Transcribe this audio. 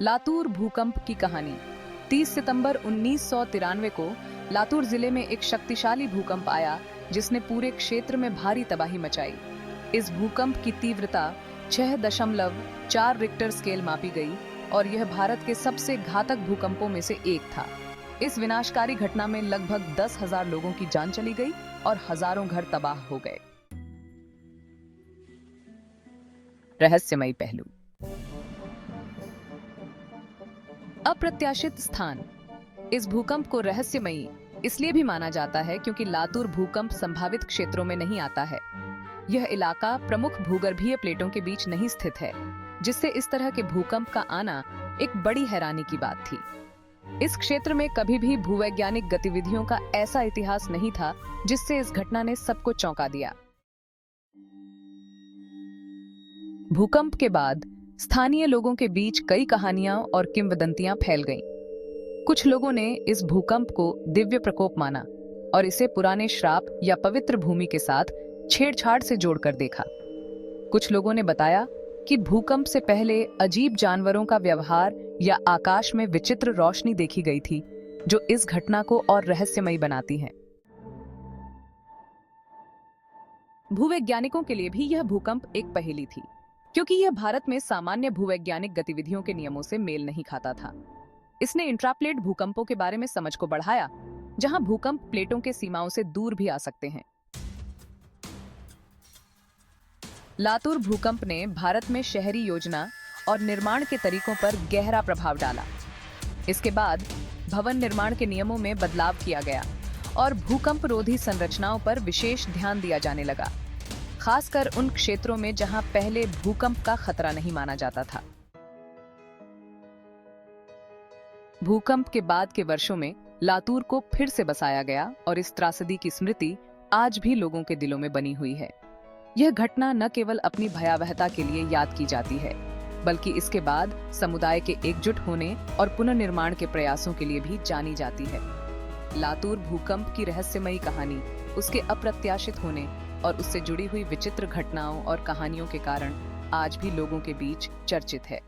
लातूर भूकंप की कहानी। 30 सितंबर 1993 को लातूर जिले में एक शक्तिशाली भूकंप आया जिसने पूरे क्षेत्र में भारी तबाही मचाई। इस भूकंप की तीव्रता 6.4 रिक्टर स्केल मापी गई और यह भारत के सबसे घातक भूकंपों में से एक था। इस विनाशकारी घटना में लगभग 10,000 लोगों की जान चली गई और हजारों घर तबाह हो गए। रहस्यमयी पहलू। अप्रत्याशित स्थान। इस भूकंप को रहस्यमयी इसलिए भी माना जाता है क्योंकि लातूर भूकंप संभावित क्षेत्रों में नहीं आता है। यह इलाका प्रमुख भूगर्भीय प्लेटों के बीच नहीं स्थित है, जिससे इस तरह के भूकंप का आना एक बड़ी हैरानी की बात थी। इस क्षेत्र में कभी भी भूवैज्ञानिक गतिविधियों का ऐसा इतिहास नहीं था जिससे इस घटना ने सबको चौंका दिया। भूकंप के बाद स्थानीय लोगों के बीच कई कहानियां और किंवदंतियां फैल गईं। कुछ लोगों ने इस भूकंप को दिव्य प्रकोप माना और इसे पुराने श्राप या पवित्र भूमि के साथ छेड़छाड़ से जोड़कर देखा। कुछ लोगों ने बताया कि भूकंप से पहले अजीब जानवरों का व्यवहार या आकाश में विचित्र रोशनी देखी गई थी, जो इस घटना को और रहस्यमयी बनाती है। भूवैज्ञानिकों के लिए भी यह भूकंप एक पहेली थी, क्योंकि यह भारत में सामान्य भूवैज्ञानिक गतिविधियों के नियमों से मेल नहीं खाता था। इसने इंट्राप्लेट भूकंपों के बारे में समझ को बढ़ाया, जहां भूकंप प्लेटों के सीमाओं से दूर भी आ सकते हैं। लातूर भूकंप ने भारत में शहरी योजना और निर्माण के तरीकों पर गहरा प्रभाव डाला। इसके बाद भवन निर्माण के नियमों में बदलाव किया गया और भूकंप रोधी संरचनाओं पर विशेष ध्यान दिया जाने लगा, खासकर उन क्षेत्रों में जहां पहले भूकंप का खतरा नहीं माना जाता था। भूकंप के बाद के वर्षों में लातूर को फिर से बसाया गया और इस त्रासदी की स्मृति आज भी लोगों के दिलों में बनी हुई है। यह घटना न केवल अपनी भयावहता के लिए याद की जाती है, बल्कि इसके बाद समुदाय के एकजुट होने और पुनर्निर्माण के प्रयासों के लिए भी जानी जाती है। लातूर भूकंप की रहस्यमयी कहानी उसके अप्रत्याशित होने और उससे जुड़ी हुई विचित्र घटनाओं और कहानियों के कारण आज भी लोगों के बीच चर्चित है।